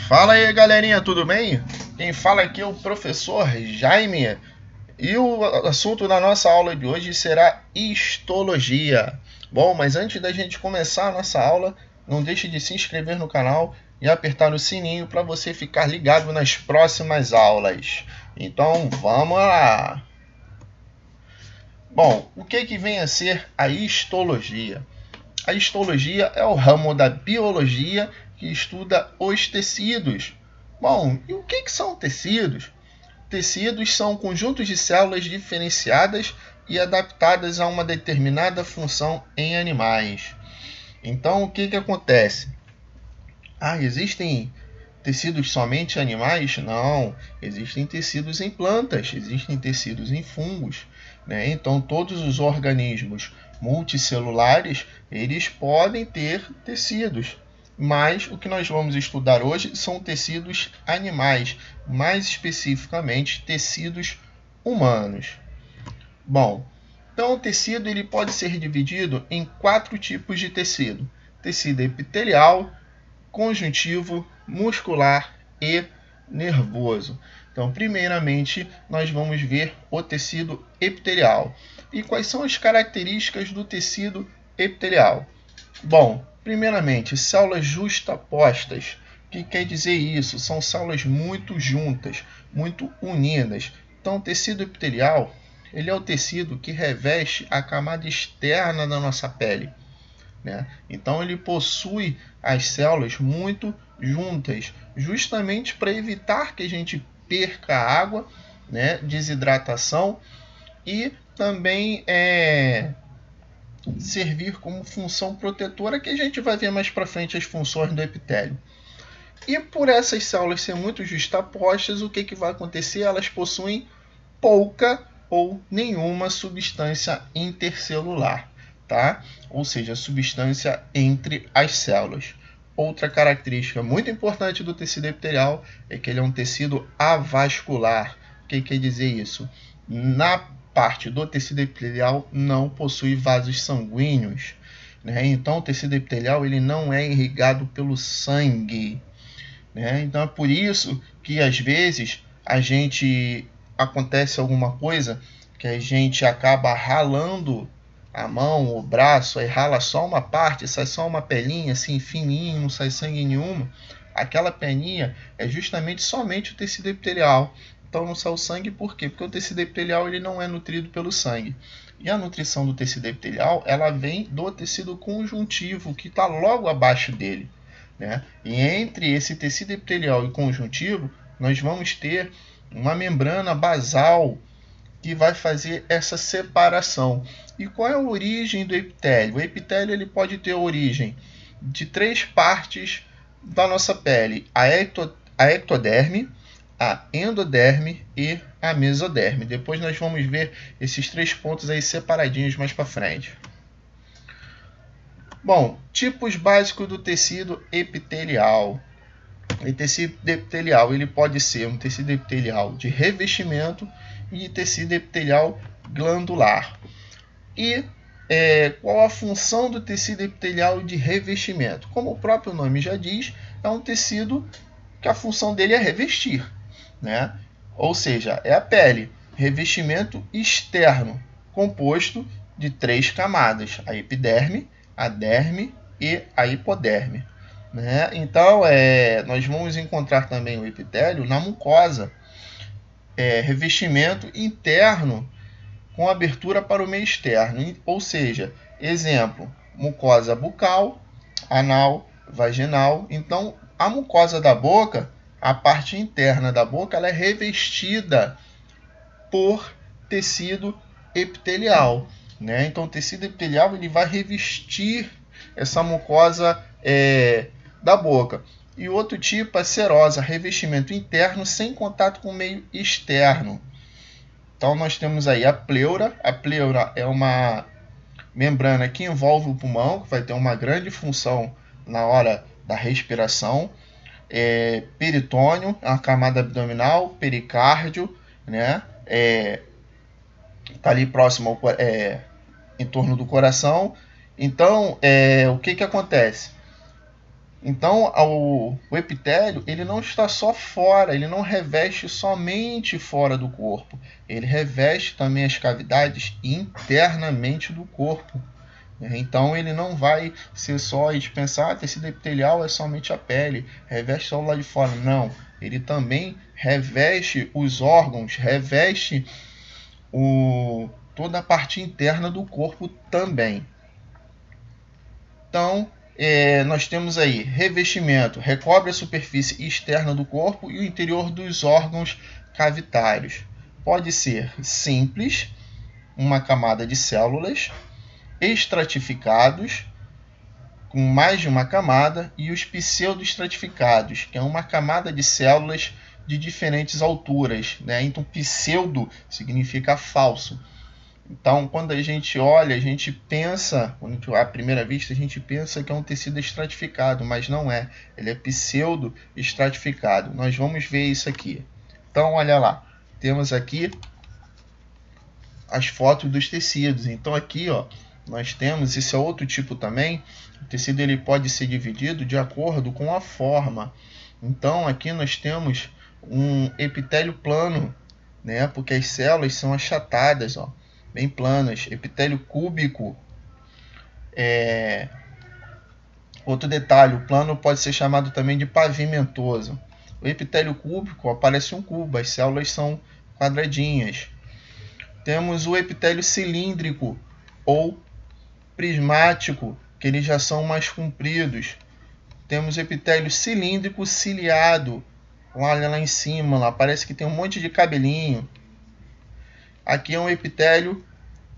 Fala aí, galerinha, tudo bem? Quem fala aqui é o professor Jaime e o assunto da nossa aula de hoje será histologia. Bom, mas antes da gente começar a nossa aula, não deixe de se inscrever no canal e apertar no sininho para você ficar ligado nas próximas aulas. Então, vamos lá! Bom, o que vem a ser a histologia? A histologia é o ramo da biologia que estuda os tecidos. Bom, e o que são tecidos? Tecidos são conjuntos de células diferenciadas e adaptadas a uma determinada função em animais. Então, o que acontece? Existem tecidos somente em animais? Não, existem tecidos em plantas, existem tecidos em fungos, né? Então, todos os organismos multicelulares, eles podem ter tecidos, mas o que nós vamos estudar hoje são tecidos animais, mais especificamente tecidos humanos. Bom, então o tecido ele pode ser dividido em 4 tipos de tecido: tecido epitelial, conjuntivo, muscular e nervoso. Então, primeiramente, nós vamos ver o tecido epitelial. E quais são as características do tecido epitelial? Bom, primeiramente, células justapostas. O que quer dizer isso? São células muito juntas, muito unidas. Então, o tecido epitelial ele é o tecido que reveste a camada externa da nossa pele, né? Então, ele possui as células muito juntas, justamente para evitar que a gente perca água, né? Desidratação, e também servir como função protetora, que a gente vai ver mais para frente as funções do epitélio. E por essas células serem muito justapostas, o que vai acontecer? Elas possuem pouca ou nenhuma substância intercelular, tá? Ou seja, substância entre as células. Outra característica muito importante do tecido epitelial é que ele é um tecido avascular. O que quer dizer isso? Na parte do tecido epitelial não possui vasos sanguíneos, né? Então o tecido epitelial ele não é irrigado pelo sangue, né? Então é por isso que às vezes acontece alguma coisa que a gente acaba ralando a mão, o braço, aí rala só uma parte, sai só uma pelinha assim fininho, não sai sangue nenhuma. Aquela peninha é justamente somente o tecido epitelial. Então não sai o sangue por quê? Porque o tecido epitelial ele não é nutrido pelo sangue. E a nutrição do tecido epitelial ela vem do tecido conjuntivo, que está logo abaixo dele, né? E entre esse tecido epitelial e conjuntivo, nós vamos ter uma membrana basal que vai fazer essa separação. E qual é a origem do epitélio? O epitélio ele pode ter origem de 3 partes da nossa pele: a ectoderme, a endoderme e a mesoderme. Depois nós vamos ver esses 3 pontos aí separadinhos mais para frente. Bom, tipos básicos do tecido epitelial. O tecido epitelial ele pode ser um tecido epitelial de revestimento e tecido epitelial glandular. E qual a função do tecido epitelial de revestimento? Como o próprio nome já diz, é um tecido que a função dele é revestir, né? Ou seja, é a pele, revestimento externo, composto de 3 camadas: a epiderme, a derme e a hipoderme, né? Então, nós vamos encontrar também o epitélio na mucosa, revestimento interno com abertura para o meio externo, ou seja, exemplo, mucosa bucal, anal, vaginal. Então, a mucosa da boca, a parte interna da boca, ela é revestida por tecido epitelial, né? Então, o tecido epitelial ele vai revestir essa mucosa da boca. E outro tipo é serosa, revestimento interno sem contato com o meio externo. Então nós temos aí a pleura. A pleura é uma membrana que envolve o pulmão, que vai ter uma grande função na hora da respiração. Peritônio, a camada abdominal, pericárdio, né? Tá ali próximo em torno do coração. Então, o que acontece? Então, o epitélio ele não está só fora, ele não reveste somente fora do corpo, ele reveste também as cavidades internamente do corpo. Então, ele não vai ser só a gente pensar, tecido epitelial é somente a pele, reveste só o lado de fora. Não, ele também reveste os órgãos, reveste toda a parte interna do corpo também. Então, nós temos aí revestimento, recobre a superfície externa do corpo e o interior dos órgãos cavitários. Pode ser simples, uma camada de células, estratificados, com mais de uma camada, e os pseudoestratificados, que é uma camada de células de diferentes alturas, né? Então, pseudo significa falso. Então, quando a gente olha, a gente pensa, à primeira vista, a gente pensa que é um tecido estratificado, mas não é. Ele é pseudo-estratificado. Nós vamos ver isso aqui. Então, olha lá. Temos aqui as fotos dos tecidos. Então, aqui, ó, nós temos, esse é outro tipo também. O tecido ele pode ser dividido de acordo com a forma. Então, aqui nós temos um epitélio plano, né? Porque as células são achatadas, ó, bem planas. Epitélio cúbico. Outro detalhe, o plano pode ser chamado também de pavimentoso. O epitélio cúbico aparece um cubo, as células são quadradinhas. Temos o epitélio cilíndrico ou prismático, que eles já são mais compridos. Temos o epitélio cilíndrico ciliado. Olha lá em cima, lá parece que tem um monte de cabelinho. Aqui é um epitélio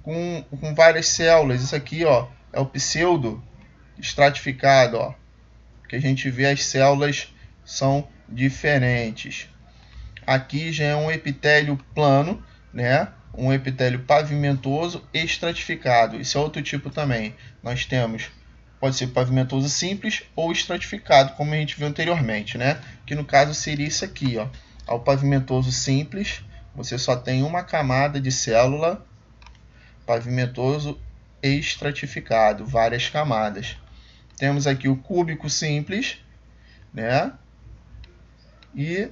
com várias células. Isso aqui, ó, é o pseudo estratificado, ó, que a gente vê as células são diferentes. Aqui já é um epitélio plano, né? Um epitélio pavimentoso estratificado. Esse é outro tipo também. Nós temos, pode ser pavimentoso simples ou estratificado, como a gente viu anteriormente, né? Que no caso seria isso aqui, ó. Ao pavimentoso simples, você só tem uma camada de célula. Pavimentoso estratificado, várias camadas. Temos aqui o cúbico simples, né? E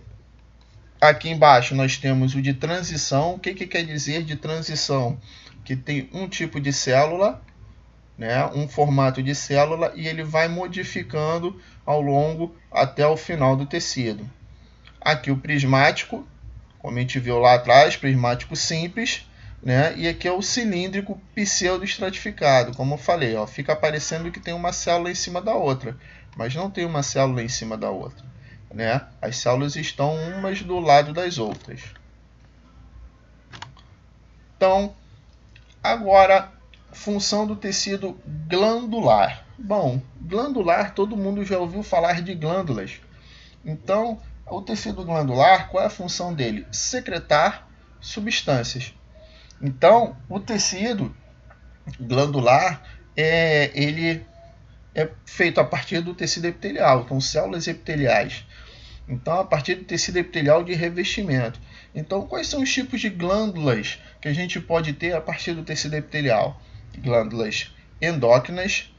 aqui embaixo nós temos o de transição. O que quer dizer de transição? Que tem um tipo de célula, né? Um formato de célula, e ele vai modificando ao longo até o final do tecido. Aqui o prismático, como a gente viu lá atrás, prismático simples, né? E aqui é o cilíndrico pseudo-estratificado. Como eu falei, ó, fica parecendo que tem uma célula em cima da outra, mas não tem uma célula em cima da outra, né? As células estão umas do lado das outras. Então, agora, função do tecido glandular. Bom, glandular, todo mundo já ouviu falar de glândulas. Então, o tecido glandular, qual é a função dele? Secretar substâncias. Então, o tecido glandular ele é feito a partir do tecido epitelial, então células epiteliais. Então, a partir do tecido epitelial de revestimento. Então, quais são os tipos de glândulas que a gente pode ter a partir do tecido epitelial? Glândulas endócrinas,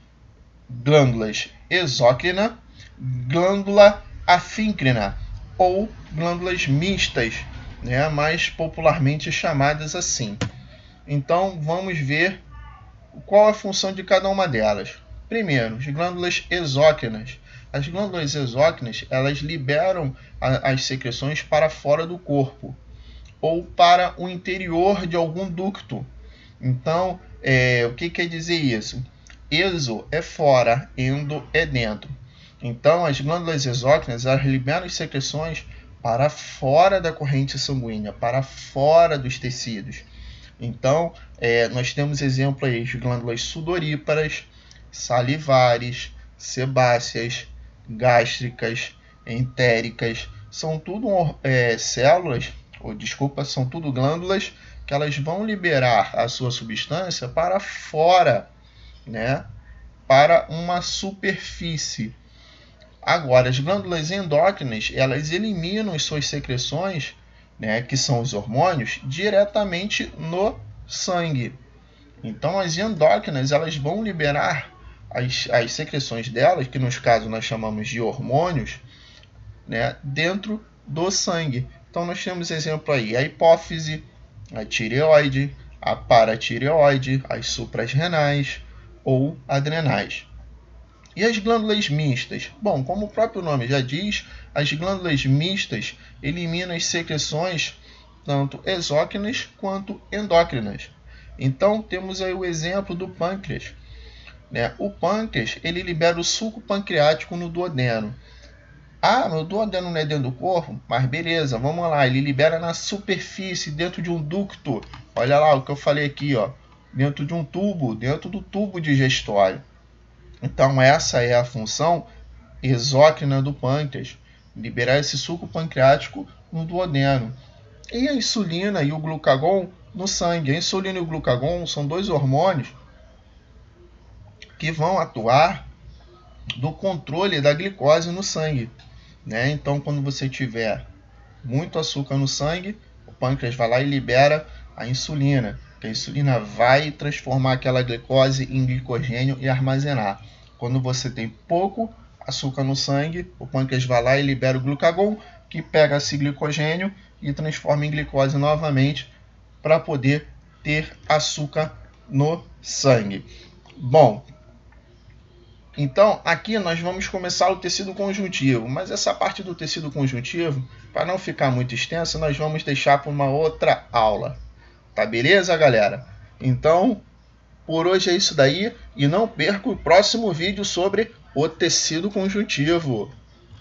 glândulas exócrinas, glândula afíncrina ou glândulas mistas, né, mais popularmente chamadas assim. Então, vamos ver qual a função de cada uma delas. Primeiro, as glândulas exócrinas. As glândulas exócrinas, elas liberam as secreções para fora do corpo ou para o interior de algum ducto. Então, o que quer dizer isso? Exo é fora, endo é dentro. Então, as glândulas exócrinas, elas liberam as secreções para fora da corrente sanguínea, para fora dos tecidos. Então, nós temos exemplo aí de glândulas sudoríparas, salivares, sebáceas, gástricas, entéricas. São tudo células, são tudo glândulas que elas vão liberar a sua substância para fora, né? Para uma superfície. Agora, as glândulas endócrinas, elas eliminam as suas secreções, né, que são os hormônios, diretamente no sangue. Então, as endócrinas, elas vão liberar as secreções delas, que nos casos nós chamamos de hormônios, né, dentro do sangue. Então nós temos exemplo aí, a hipófise, a tireoide, a paratireoide, as suprarrenais ou adrenais. E as glândulas mistas? Bom, como o próprio nome já diz, as glândulas mistas eliminam as secreções tanto exócrinas quanto endócrinas. Então temos aí o exemplo do pâncreas. O pâncreas ele libera o suco pancreático no duodeno. Ah, meu duodeno não é dentro do corpo? Mas beleza, vamos lá, ele libera na superfície, dentro de um ducto. Olha lá o que eu falei aqui, ó, dentro de um tubo, dentro do tubo digestório. Então essa é a função exócrina do pâncreas, liberar esse suco pancreático no duodeno. E a insulina e o glucagon no sangue. A insulina e o glucagon são dois hormônios que vão atuar no controle da glicose no sangue. Então, quando você tiver muito açúcar no sangue, o pâncreas vai lá e libera a insulina. A insulina vai transformar aquela glicose em glicogênio e armazenar. Quando você tem pouco açúcar no sangue, o pâncreas vai lá e libera o glucagon, que pega esse glicogênio e transforma em glicose novamente para poder ter açúcar no sangue. Bom, então aqui nós vamos começar o tecido conjuntivo, mas essa parte do tecido conjuntivo, para não ficar muito extensa, nós vamos deixar para uma outra aula. Tá beleza, galera? Então, por hoje é isso daí e não perca o próximo vídeo sobre o tecido conjuntivo.